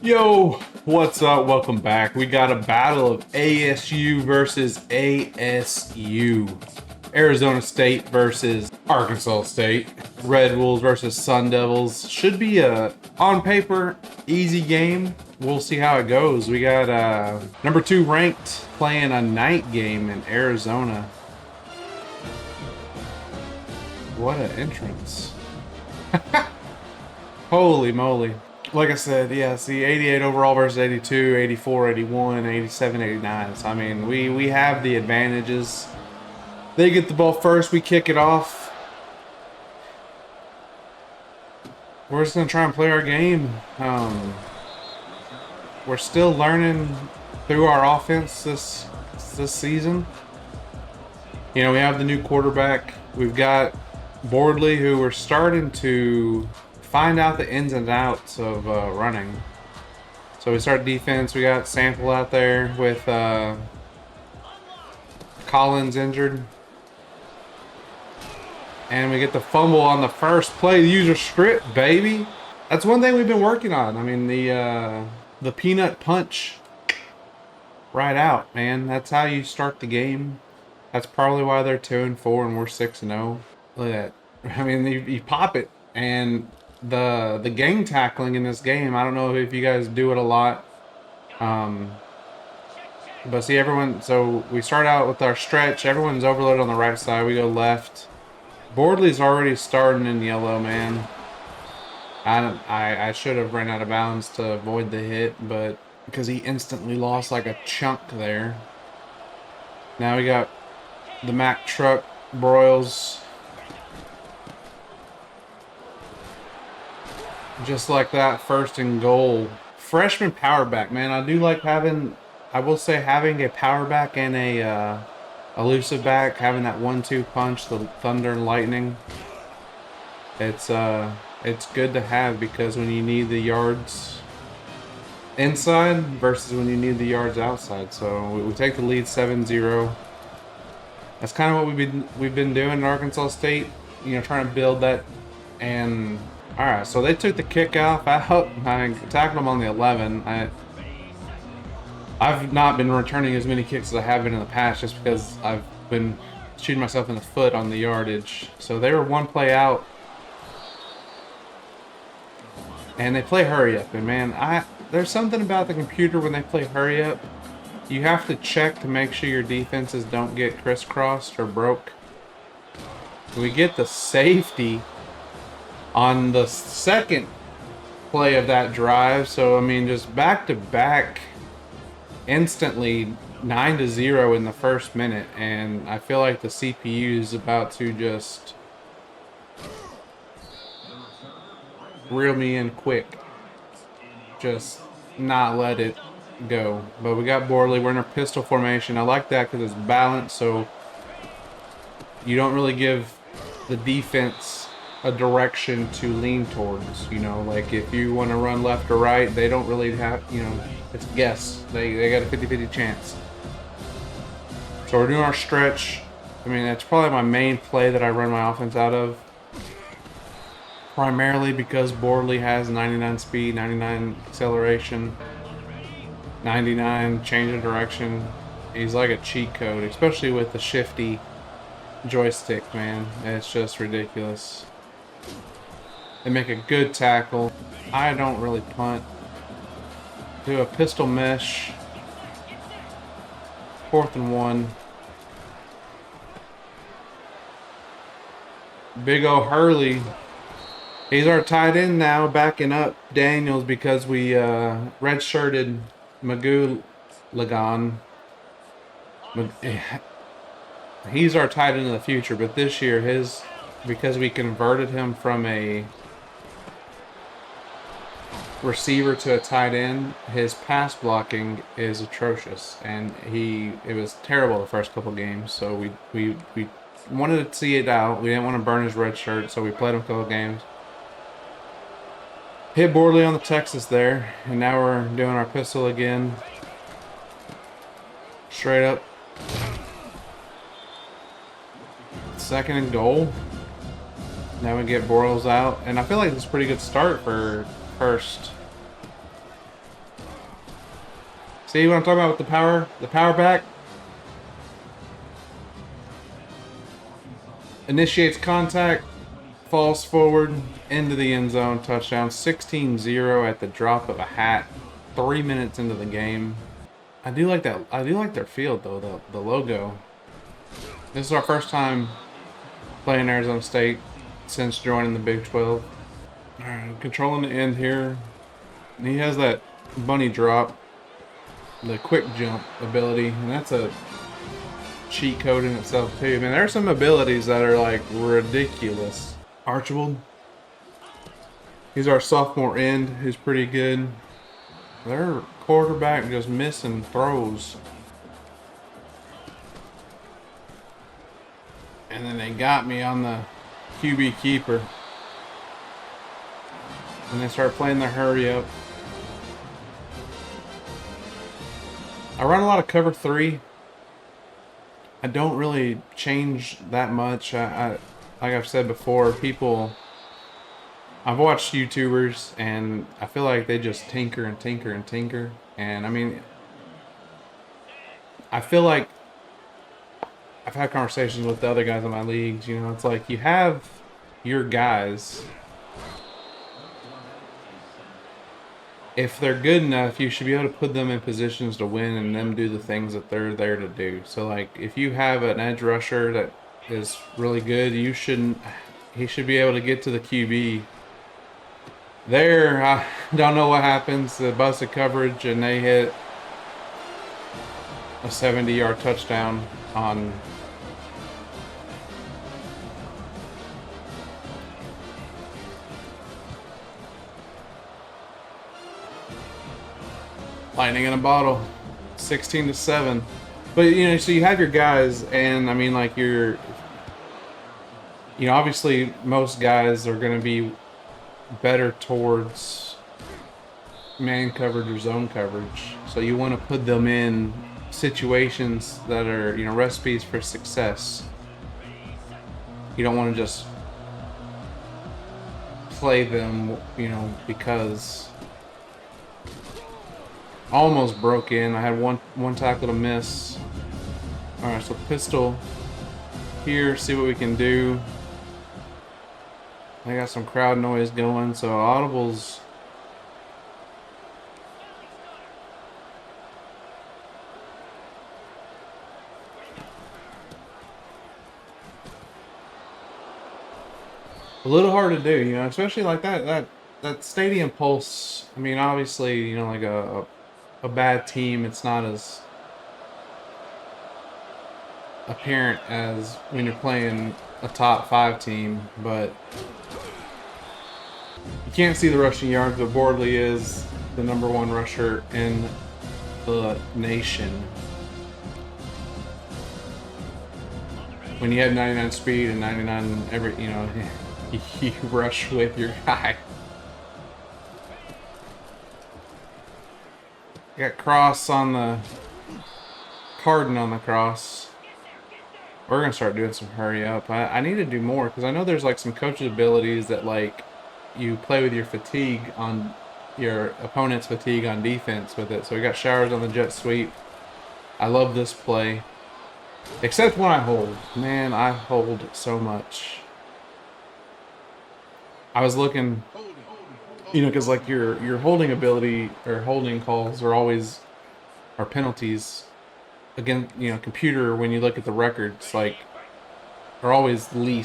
Yo, what's up? Welcome back. We got a battle of ASU versus ASU. Arizona State versus Arkansas State. Red Wolves versus Sun Devils. Should be a, on paper, easy game. We'll see how it goes. We got number 2 ranked playing a night game in Arizona. What an entrance. Holy moly. Like I said, yeah, see, 88 overall versus 82, 84, 81, 87, 89. So, I mean, we have the advantages. They get the ball first, we kick it off. We're just going to try and play our game. We're still learning through our offense this season. You know, we have the new quarterback. We've got Boardley, who we're starting to find out the ins and outs of running. So we start defense. We got Sample out there with Collins injured. And we get the fumble on the first play. The user strip, baby. That's one thing we've been working on. I mean, the peanut punch right out, man. That's how you start the game. That's probably why they're 2-4 and we're 6-0. Look at that. I mean, you pop it, and the gang tackling in this game, I don't know if you guys do it a lot. But see, everyone, so we start out with our stretch. Everyone's overloaded on the right side. We go left. Boardley's already starting in yellow, man. I should have ran out of bounds to avoid the hit, but because he instantly lost like a chunk there. Now we got the Mack truck broils. Just like that, 1st and goal. Freshman power back, man. I do like having, I will say, having a power back and a elusive back, having that 1-2 punch, the thunder and lightning. It's good to have, because when you need the yards inside versus when you need the yards outside. So we take the lead 7-0. That's kind of what we've been doing in Arkansas State. You know, trying to build that. And all right, so they took the kickoff. I tackled them on the 11. I've not been returning as many kicks as I have been in the past, just because I've been shooting myself in the foot on the yardage. So they were one play out, and they play hurry up. And man, there's something about the computer when they play hurry up. You have to check to make sure your defenses don't get crisscrossed or broke. We get the safety on the second play of that drive. So I mean, just back to back, instantly 9-0 in the first minute, and I feel like the CPU is about to just reel me in quick. Just not let it go. But we got Boardley. We're in a pistol formation. I like that because it's balanced, so you don't really give the defense a direction to lean towards. You know, like if you want to run left or right, they don't really have, you know, it's a guess. They got a 50-50 chance. So we're doing our stretch. I mean, that's probably my main play that I run my offense out of. Primarily because Boardley has 99 speed, 99 acceleration, 99 change of direction. He's like a cheat code, especially with the shifty joystick, man. It's just ridiculous. They make a good tackle. I don't really punt. Do a pistol mesh. 4th and 1. Big O Hurley. He's our tight end now, backing up Daniels because we redshirted Magoo Lagan. He's our tight end in the future, but this year because we converted him from a receiver to a tight end, his pass blocking is atrocious, and it was terrible the first couple games. So we wanted to see it out. We didn't want to burn his red shirt, so we played him a couple games. Hit Boardley on the Texas there, and now we're doing our pistol again. Straight up. 2nd and goal. Now we get Bortles out, and I feel like it's a pretty good start for first. See what I'm talking about with the power back? Initiates contact, falls forward, into the end zone, touchdown. 16-0 at the drop of a hat. 3 minutes into the game. I do like that. I do like their field though, the logo. This is our first time playing Arizona State since joining the Big 12. Alright, controlling the end here. And he has that bunny drop, the quick jump ability, and that's a cheat code in itself too. Man, there's some abilities that are like ridiculous. Archibald, he's our sophomore end, who's pretty good. Their quarterback just missing throws. And then they got me on the QB keeper. And they start playing the hurry up. I run a lot of cover 3. I don't really change that much. I like I've said before, I've watched YouTubers and I feel like they just tinker and tinker and tinker. And I mean, I feel like I've had conversations with the other guys in my leagues, you know, it's like you have your guys. If they're good enough, you should be able to put them in positions to win and them do the things that they're there to do. So like if you have an edge rusher that is really good, he should be able to get to the QB. There, I don't know what happens. The busted coverage and they hit a 70-yard touchdown on lightning in a bottle. 16-7. But you know, so you have your guys, and I mean, like you know, obviously most guys are going to be better towards man coverage or zone coverage. So you want to put them in situations that are, you know, recipes for success. You don't want to just play them, you know, because almost broke in. I had one tackle to miss. All right, so pistol here, see what we can do. I got some crowd noise going, so audibles. A little hard to do, you know, especially like that stadium pulse. I mean, obviously, you know, like a bad team, it's not as apparent as when you're playing a top 5 team, but you can't see the rushing yards, but Bordley is the #1 rusher in the nation. When you have 99 speed and 99 every, you know, you rush with your guy. Got cross on the Carden on the cross. We're gonna start doing some hurry up. I need to do more because I know there's like some coach's abilities that like you play with your fatigue on your opponent's fatigue on defense with it. So we got showers on the jet sweep. I love this play, except when I hold. Man, I hold so much. I was looking, you know, because like your holding ability or holding calls are always are penalties. Again, you know, computer, when you look at the records, like are always way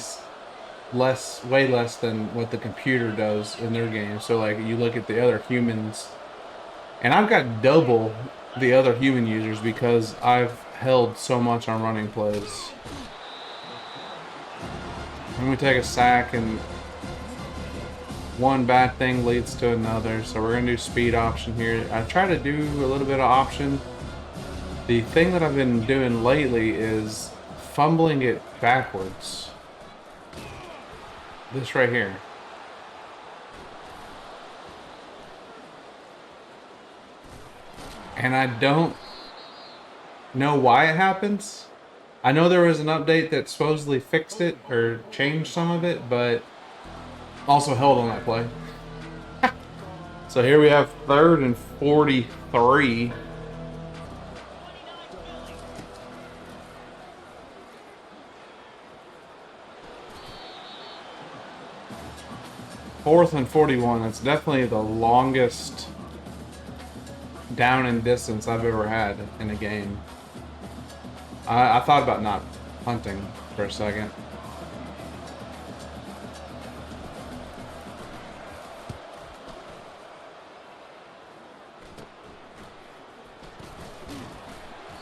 less than what the computer does in their game. So like you look at the other humans, and I've got double the other human users because I've held so much on running plays. And we take a sack, and one bad thing leads to another. So we're gonna do speed option here. I try to do a little bit of option. The thing that I've been doing lately is fumbling it backwards. This right here. And I don't know why it happens. I know there was an update that supposedly fixed it or changed some of it, but also held on that play. So here we have 3rd and 43. 4th and 41. That's definitely the longest down and distance I've ever had in a game. I thought about not punting for a second.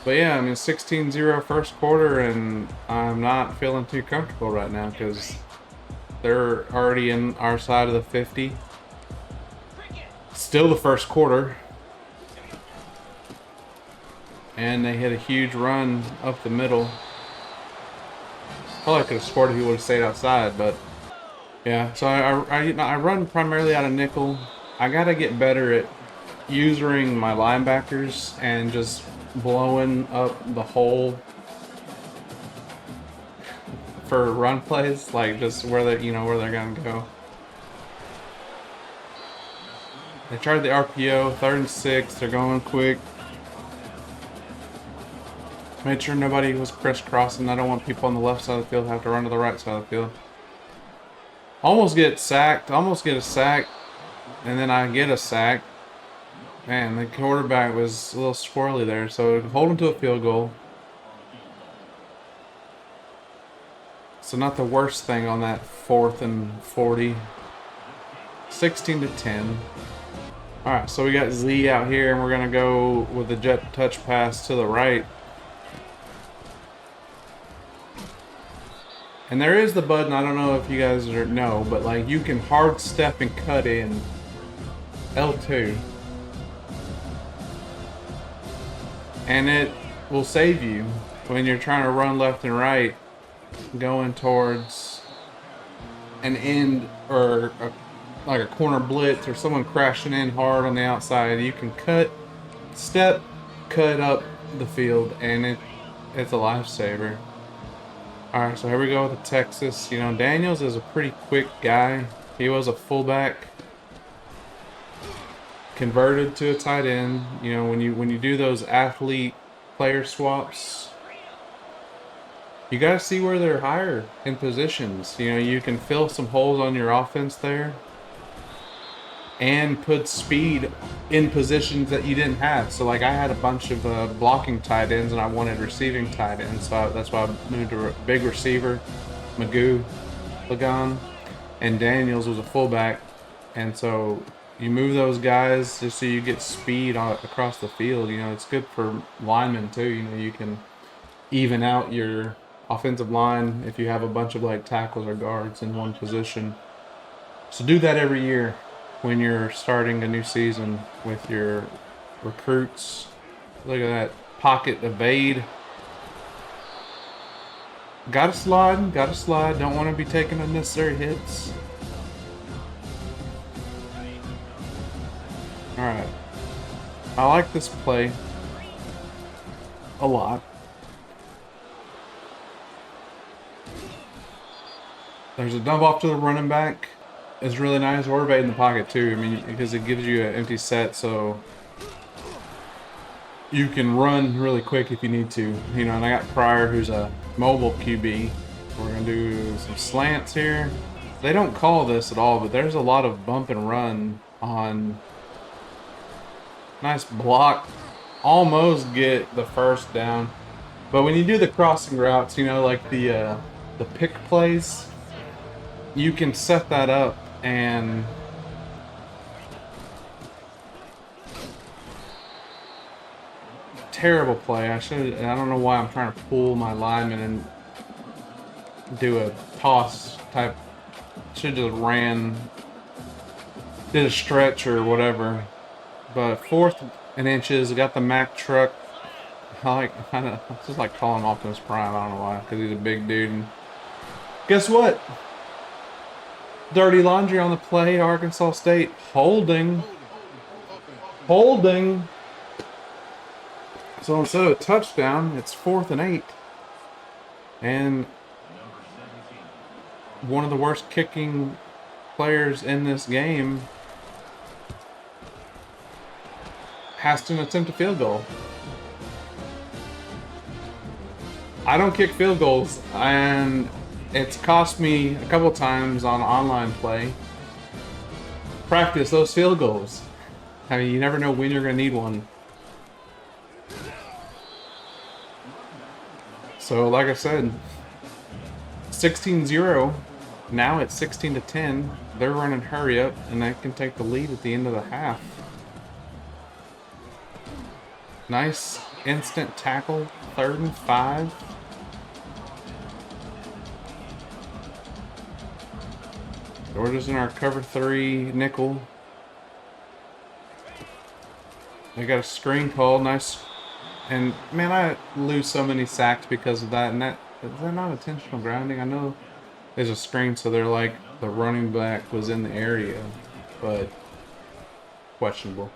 But yeah, I mean, 16-0 first quarter, and I'm not feeling too comfortable right now because they're already in our side of the 50. Still the first quarter. And they hit a huge run up the middle. Probably could have scored if he would have stayed outside, but yeah. So I run primarily out of nickel. I gotta get better at using my linebackers and just blowing up the hole for run plays, like just where they, where they're gonna go. They tried the RPO, 3rd and 6. They're going quick. Made sure nobody was crisscrossing. I don't want people on the left side of the field to have to run to the right side of the field. Almost get sacked. Almost get a sack. And then I get a sack. Man, the quarterback was a little squirrely there. So hold him to a field goal. So not the worst thing on that 4th and 40. 16-10. Alright, so we got Z out here. And we're going to go with the jet touch pass to the right. And there is the button, I don't know if you guys know, but like you can hard step and cut in L2. And it will save you when you're trying to run left and right, going towards an end or like a corner blitz or someone crashing in hard on the outside. You can cut up the field, and it's a lifesaver. Alright, so here we go with the Texas. Daniels is a pretty quick guy. He was a fullback, converted to a tight end. When you do those athlete player swaps, you gotta see where they're higher in positions. You can fill some holes on your offense there and put speed in positions that you didn't have. So like I had a bunch of blocking tight ends and I wanted receiving tight ends, so that's why I moved to a big receiver, Lagon, and Daniels was a fullback. And so you move those guys just so you get speed across the field. It's good for linemen too. You can even out your offensive line if you have a bunch of like tackles or guards in one position. So do that every year when you're starting a new season with your recruits. Look at that pocket evade. Gotta slide. Don't want to be taking unnecessary hits. Alright. I like this play a lot. There's a dump off to the running back. It's really nice. Or evade in the pocket too. I mean, because it gives you an empty set, so you can run really quick if you need to. And I got Pryor, who's a mobile QB. We're gonna do some slants here. They don't call this at all, but there's a lot of bump and run on. Nice block. Almost get the first down. But when you do the crossing routes, like the pick plays, you can set that up and terrible play. I don't know why I'm trying to pull my lineman and do a toss type. Should just did a stretch or whatever. But 4th and inches, got the Mack truck. I just like calling him Optimus Prime. I don't know why, because he's a big dude. And guess what? Dirty laundry on the play. Arkansas State holding. So instead of a touchdown, it's 4th and 8. And one of the worst kicking players in this game has to attempt a field goal. I don't kick field goals, and it's cost me a couple times on online play. Practice those field goals. I mean, you never know when you're going to need one. So, like I said, 16-0. Now it's 16-10. They're running hurry up, and they can take the lead at the end of the half. Nice instant tackle. 3rd and 5. Georgia's in our cover 3 nickel. They got a screen call. Nice. And man, I lose so many sacks because of that. And that is that not intentional grounding? I know there's a screen, so they're like the running back was in the area, but questionable.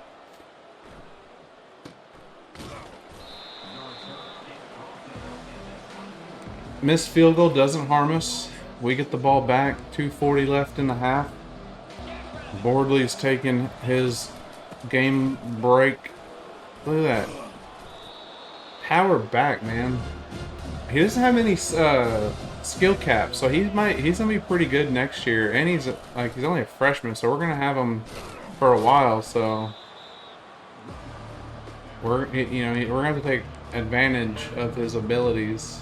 Missed field goal doesn't harm us. We get the ball back. 2:40 left in the half. Bordley's taking his game break. Look at that. Power back, man. He doesn't have any skill caps, so he's gonna be pretty good next year. And he's only a freshman, so we're gonna have him for a while. So we're gonna have to take advantage of his abilities,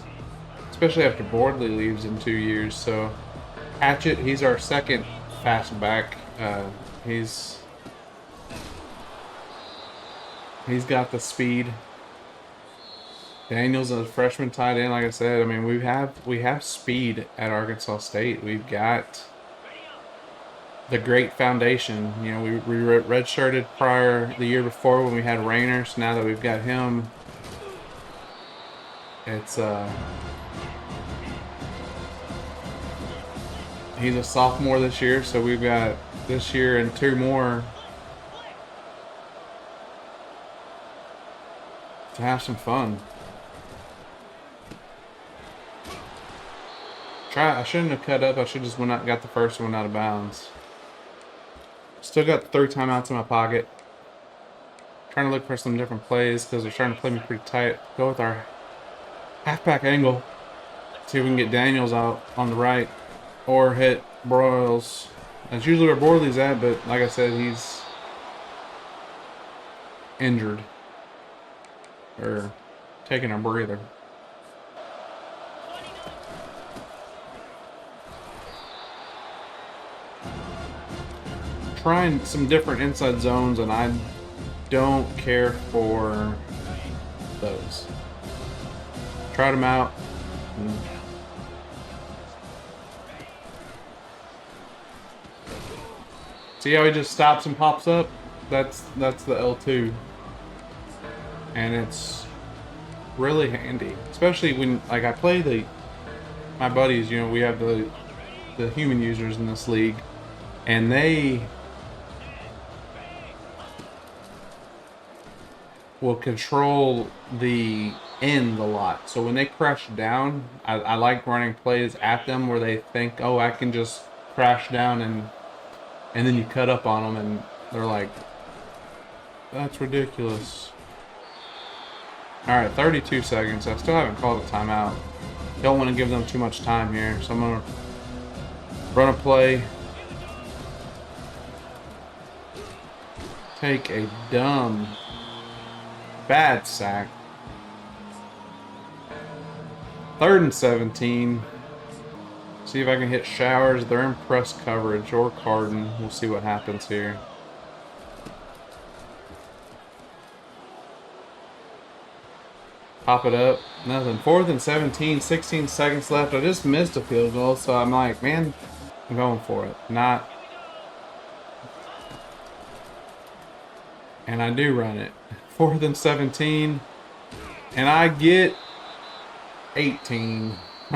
especially after Bordley leaves in 2 years. So Hatchet, he's our second fast back. He's got the speed. Daniel's a freshman tight end. Like I said, I mean we have speed at Arkansas State. We've got the great foundation. You know, we redshirted the year before when we had Rayner. So now that we've got him, it's he's a sophomore this year. So we've got this year and 2 more to have some fun. I shouldn't have cut up. I should just got the first one out of bounds. Still got 3 timeouts in my pocket. Trying to look for some different plays because they're trying to play me pretty tight. Go with our halfback angle. See if we can get Daniels out on the right or hit Broyles. That's usually where Borley's at, but like I said, he's injured or taking a breather. Trying some different inside zones, and I don't care for those. Tried them out. See how he just stops and pops up? That's the L2. And it's really handy. Especially when I play my buddies, you know, we have the human users in this league, and they will control the end a lot. So when they crash down, I like running plays at them where they think, oh, I can just crash down, and then you cut up on them and they're like, that's ridiculous. Alright, 32 seconds. I still haven't called a timeout. Don't want to give them too much time here, so I'm going to run a play. Take a bad sack. 3rd and 17. See if I can hit Showers. They're in press coverage, or Carden. We'll see what happens here. Pop it up. Nothing. 4th and 17. 16 seconds left. I just missed a field goal, so I'm like, man, I'm going for it. Not. And I do run it. 4th and 17. And I get 18.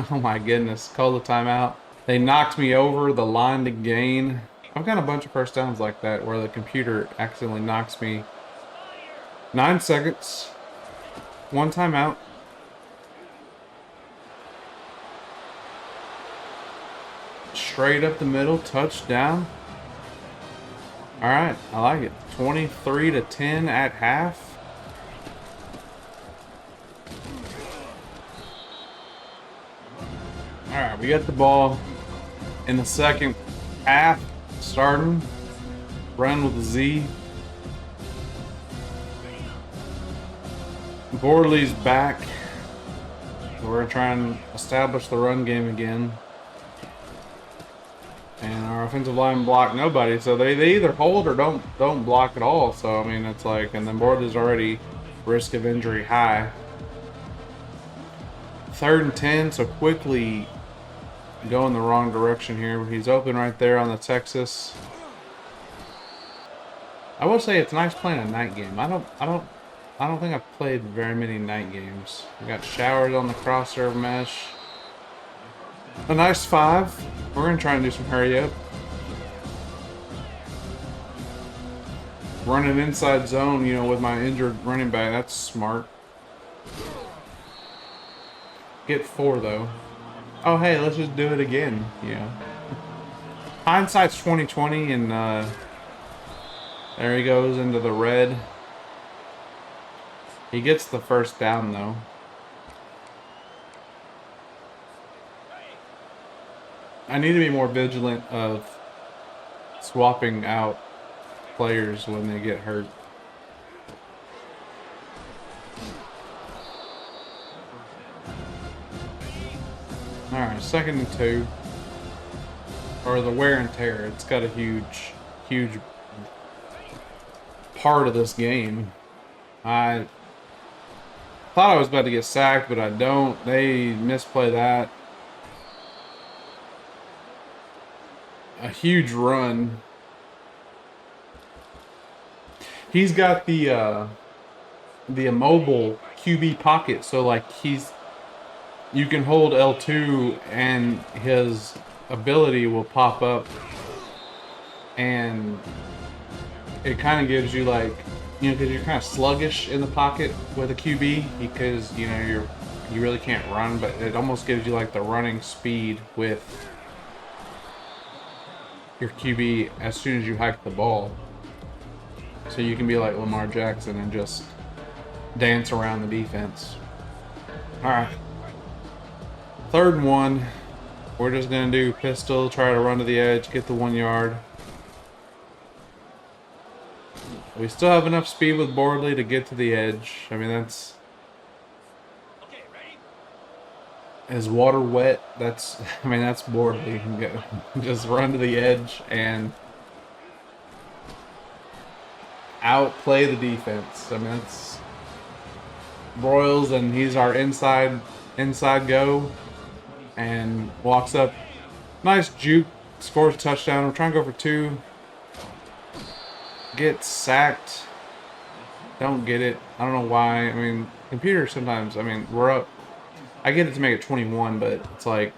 Oh my goodness. Call the timeout. They knocked me over the line to gain. I've got a bunch of first downs like that where the computer accidentally knocks me. 9 seconds. 1 timeout. Straight up the middle. Touchdown. Alright, I like it. 23-10 at half. Alright, we got the ball in the second half starting. Run with a Z. Borley's back. We're going to try and establish the run game again. And our offensive line block nobody, so they either hold or don't block at all. So I mean, it's like, and then Borley's already risk of injury high. 3rd and 10, so quickly going the wrong direction here. He's open right there on the Texas. I will say it's nice playing a night game. I don't think I've played very many night games. We got Showers on the crosser mesh. A nice 5. We're gonna try and do some hurry up. Running inside zone, you know, with my injured running back. That's smart. Get 4 though. Oh hey, let's just do it again. Yeah. Hindsight's 20/20, and there he goes into the red. He gets the first down though. I need to be more vigilant of swapping out players when they get hurt. Alright, 2nd and 2. Or the wear and tear. It's got a huge part of this game. I thought I was about to get sacked, but I don't. They misplay that. A huge run. He's got the immobile QB pocket, so like you can hold L2 and his ability will pop up, and it kind of gives you, like, you know, because you're kind of sluggish in the pocket with a QB because, you know, you really can't run, but it almost gives you like the running speed with your QB as soon as you hike the ball. So you can be like Lamar Jackson and just dance around the defense. Alright. 3rd and 1. We're just going to do pistol, try to run to the edge, get the 1 yard. We still have enough speed with Bordley to get to the edge. I mean, that's... Is water wet? That's, I mean, that's Bordley. Just run to the edge and outplay the defense. I mean, that's Broyles, and he's our inside go, and walks up. Nice juke, scores a touchdown. We're trying to go for 2. Gets sacked. Don't get it. I don't know why. I mean, computers sometimes, I mean, we're up. I get it to make it 21, but it's like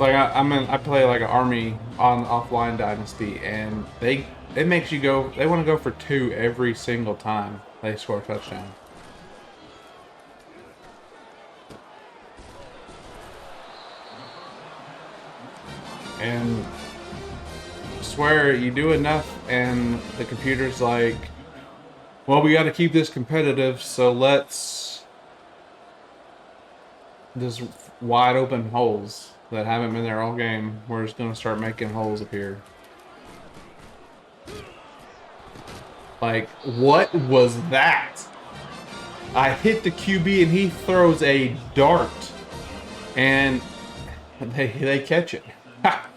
I play like an army on Offline Dynasty, and it makes you go. They want to go for 2 every single time they score a touchdown. And I swear, you do enough, and the computer's like, well, we got to keep this competitive, so let's just wide open holes that haven't been there all game. We're just going to start making holes appear. Like, what was that? I hit the QB and he throws a dart, and they catch it. Ha!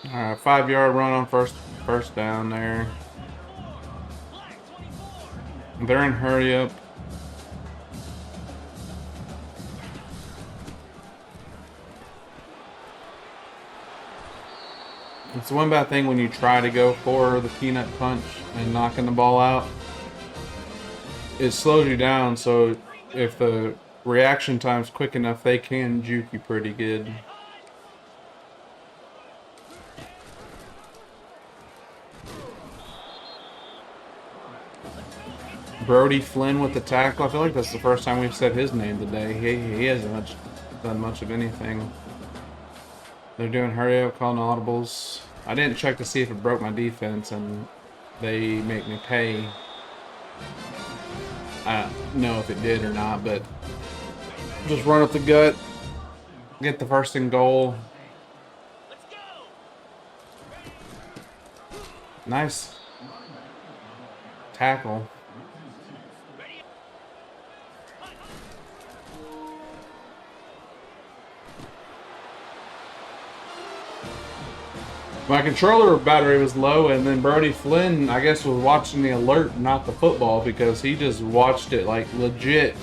Alright, 5-yard run on first down there. They're in hurry up. It's one bad thing when you try to go for the peanut punch and knocking the ball out. It slows you down, so if the reaction time's quick enough, they can juke you pretty good. Brody Flynn with the tackle. I feel like that's the first time we've said his name today. He hasn't done much of anything. They're doing hurry up, calling audibles. I didn't check to see if it broke my defense, and they make me pay. I don't know if it did or not, but just run up the gut. Get the first and goal. Nice tackle. My controller battery was low, and then Brody Flynn, I guess, was watching the alert, not the football, because he just watched it like legit.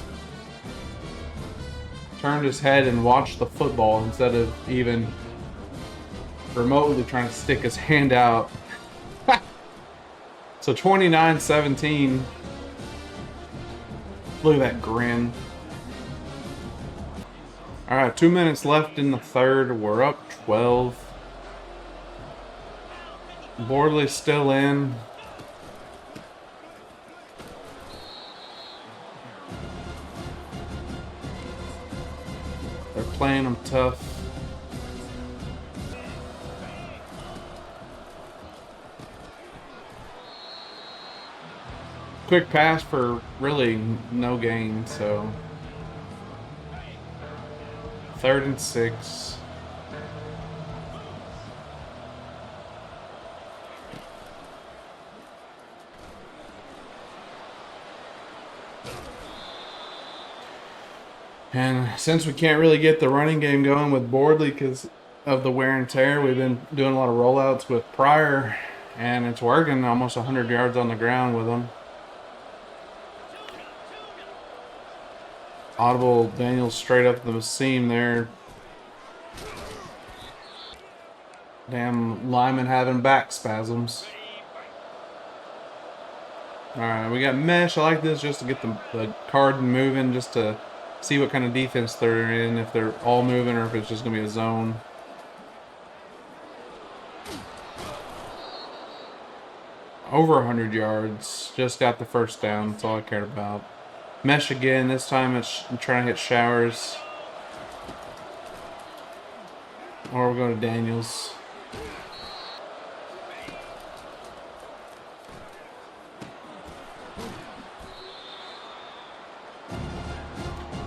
Turned his head and watched the football instead of even remotely trying to stick his hand out. So 29-17. Look at that grin. All right, 2 minutes left in the third. We're up 12. Bordley's still in. They're playing them tough. Quick pass for really no gain, so 3rd and 6. And since we can't really get the running game going with Bordley because of the wear and tear, we've been doing a lot of rollouts with Pryor, and it's working. Almost 100 yards on the ground with him. Audible Daniels straight up the seam there. Damn Lyman having back spasms. Alright, we got mesh. I like this just to get the card moving, just to see what kind of defense they're in, if they're all moving or if it's just going to be a zone. Over 100 yards. Just got the first down. That's all I cared about. Mesh again. This time it's trying to hit Showers. Or we'll go to Daniels.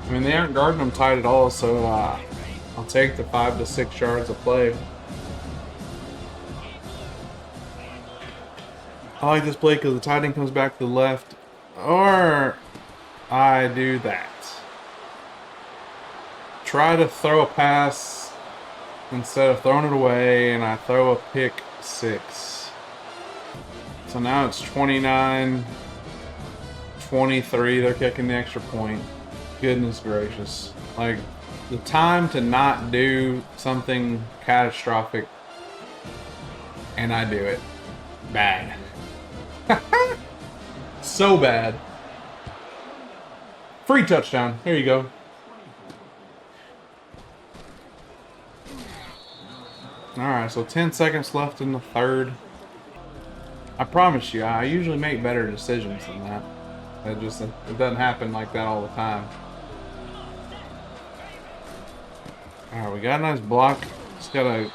I mean, they aren't guarding them tight at all, so I'll take the 5 to 6 yards of play. I like this play because the tight end comes back to the left, or I do that. Try to throw a pass instead of throwing it away, and I throw a pick 6. So now it's 29-23. They're kicking the extra point. Goodness gracious. Like, the time to not do something catastrophic, and I do it. Bad. So bad. Free touchdown. Here you go. Alright, so 10 seconds left in the third. I promise you, I usually make better decisions than that. It doesn't happen like that all the time. Alright, we got a nice block. Just gotta...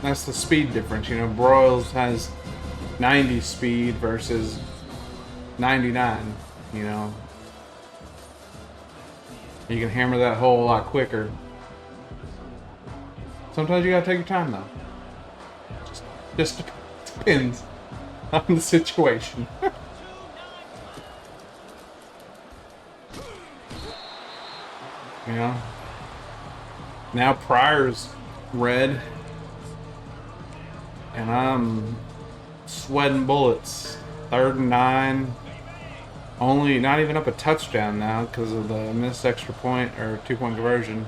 That's the speed difference. You know, Broyles has 90 speed versus 99, you know. You can hammer that hole a lot quicker. Sometimes you gotta take your time, though. Just depends on the situation. You know? Now Pryor's red. And I'm sweating bullets. 3rd and 9. Only, not even up a touchdown now because of the missed extra point or 2-point conversion.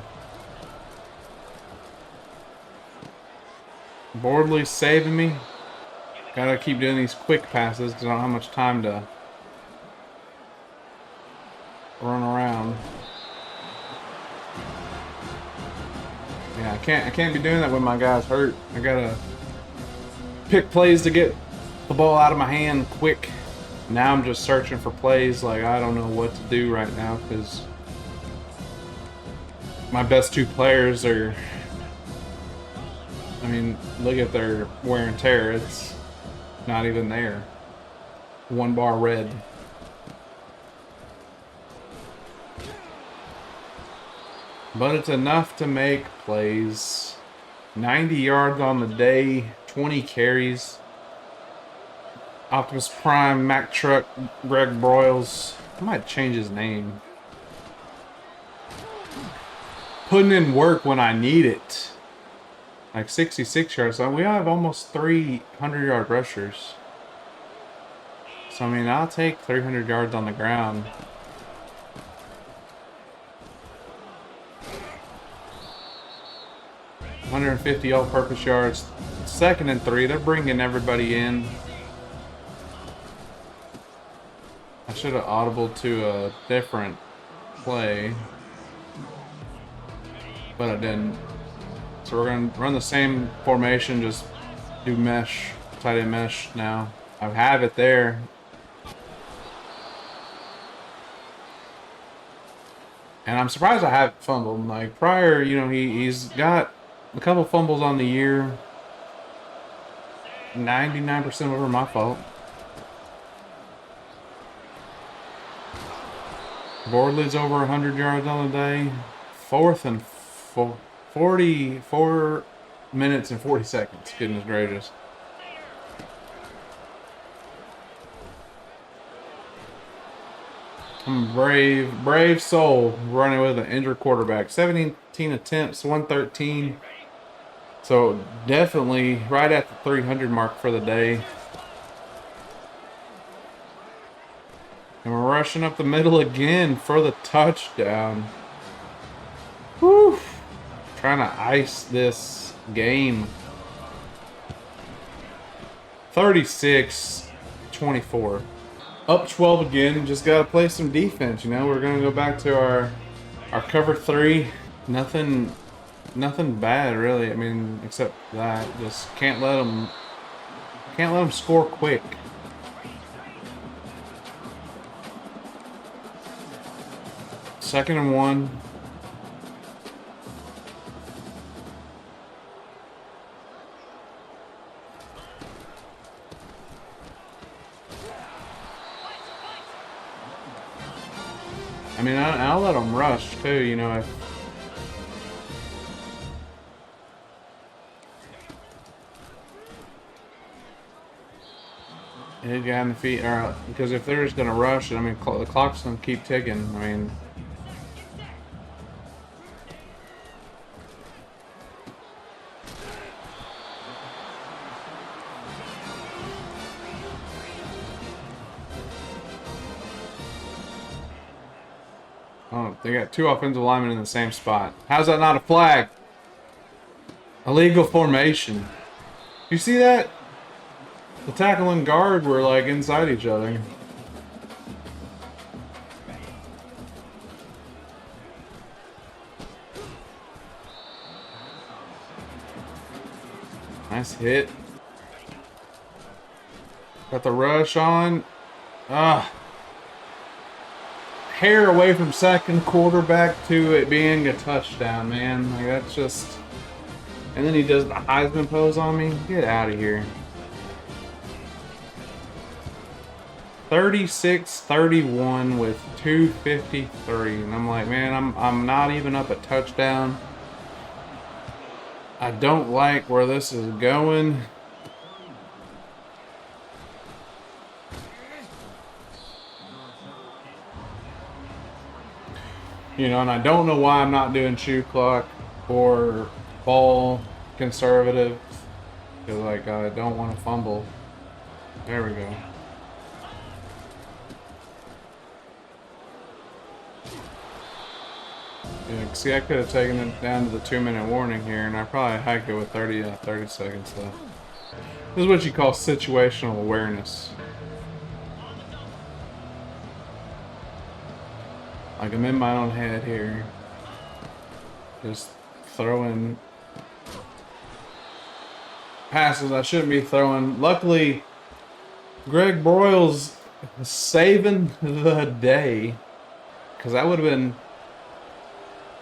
Bordley's saving me. Gotta keep doing these quick passes because I don't have much time to run around. Yeah, I can't be doing that when my guy's hurt. I gotta pick plays to get the ball out of my hand quick. Now I'm just searching for plays like I don't know what to do right now because my best 2 players are, I mean, look at their wear and tear. It's not even there. 1 bar red. but it's enough to make plays. 90 yards on the day, 20 carries. Optimus Prime, Mack Truck, Greg Broyles. I might change his name. Putting in work when I need it. Like 66 yards. So we have almost 300-yard rushers. So, I mean, I'll take 300 yards on the ground. $150 all-purpose yards. 2nd and 3. They're bringing everybody in. I should have audibled to a different play, but I didn't. So we're going to run the same formation, just do mesh, tight end mesh now. I have it there. And I'm surprised I haven't fumbled. Like prior, you know, he's got a couple fumbles on the year. 99% of them are my fault. Bordley's over 100 yards on the day. 4th and 44 minutes and 40 seconds. Goodness gracious. I'm brave soul running with an injured quarterback. 17 attempts, 113. So definitely right at the 300 mark for the day. And we're rushing up the middle again for the touchdown. Whew. Trying to ice this game. 36-24. Up 12 again. Just got to play some defense, you know. We're going to go back to our cover 3. Nothing bad, really. I mean, except that. Just can't let them score quick. Second and 1. I mean, I'll let them rush too, you know. If hit guy on the feet, or because if they're just gonna rush it, I mean, the clock's gonna keep ticking. I mean. Oh, they got 2 offensive linemen in the same spot. How's that not a flag? Illegal formation. You see that? The tackle and guard were like inside each other. Nice hit. Got the rush on. Hair away from second quarterback to it being a touchdown, man. Like, that's just... And then he does the Heisman pose on me. Get out of here. 36-31 with 2:53. And I'm like, man, I'm not even up a touchdown. I don't like where this is going. You know, and I don't know why I'm not doing shoe clock or ball conservative. Because, like, I don't want to fumble. There we go. Yeah, see, I could have taken it down to the 2-minute warning here, and I probably hiked it with 30 seconds left. This is what you call situational awareness. Like, I'm in my own head here. Just throwing passes I shouldn't be throwing. Luckily, Greg Broyles saving the day. Because that would have been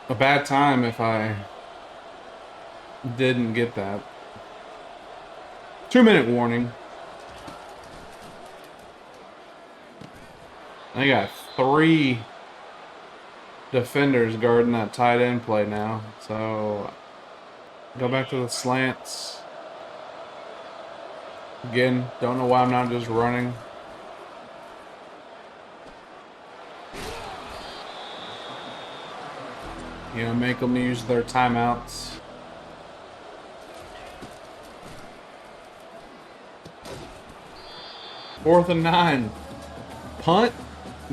a bad time if I didn't get that. 2-minute warning. I got 3 defenders guarding that tight end play now. So go back to the slants. Again, don't know why I'm not just running. You know, make them use their timeouts. Fourth and 9. Punt.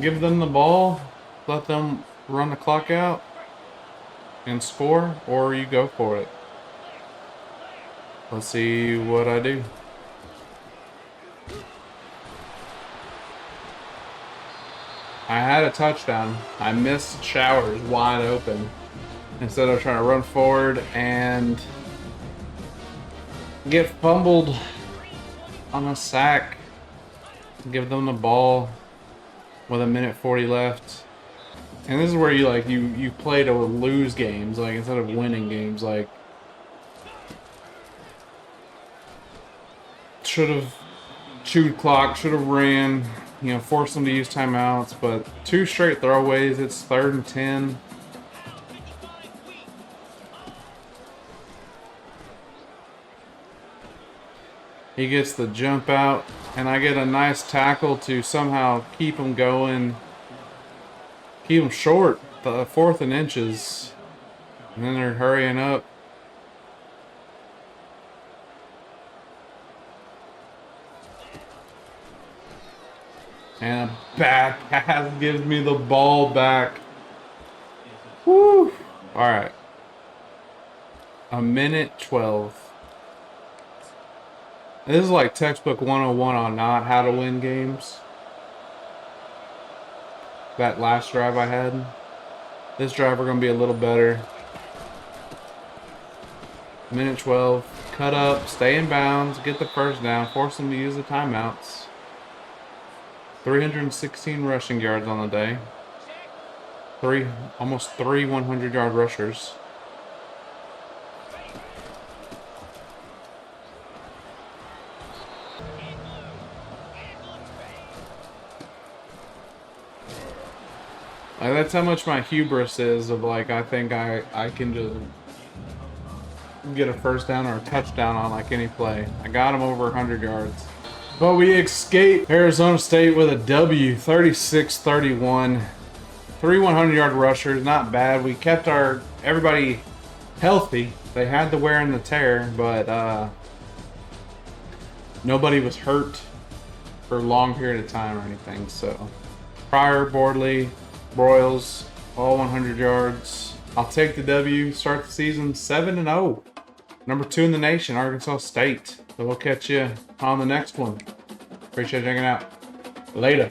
Give them the ball. Let them run the clock out and score, or you go for it. Let's see what I do. I had a touchdown. I missed Showers wide open. Instead of trying to run forward and get fumbled on a sack, give them the ball with 1:40 left. And this is where you play to lose games, like instead of winning games. Like, should have chewed clock, should have ran, you know, forced them to use timeouts, but 2 straight throwaways. It's 3rd and 10. He gets the jump out, and I get a nice tackle to somehow keep him going, keep him short, the 4th and inches, and then they're hurrying up. And a bad pass gives me the ball back. Woo! All right. 1:12. This is like textbook 101 on not how to win games. That last drive I had. This drive we're going to be a little better. 1:12. Cut up, stay in bounds, get the first down, force them to use the timeouts. 316 rushing yards on the day. Almost 3 100-yard rushers. Like, that's how much my hubris is of, like, I think I can just get a first down or a touchdown on like any play. I got him over 100 yards. But we escaped Arizona State with a W, 36-31. 3 100-yard rushers, not bad. We kept everybody healthy. They had the wear and the tear, but nobody was hurt for a long period of time or anything. So Pryor, Bordley, Broyles, all 100 yards. I'll take the W. Start the season 7-0. Number 2 in the nation, Arkansas State. So we'll catch you on the next one. Appreciate you checking out. Later.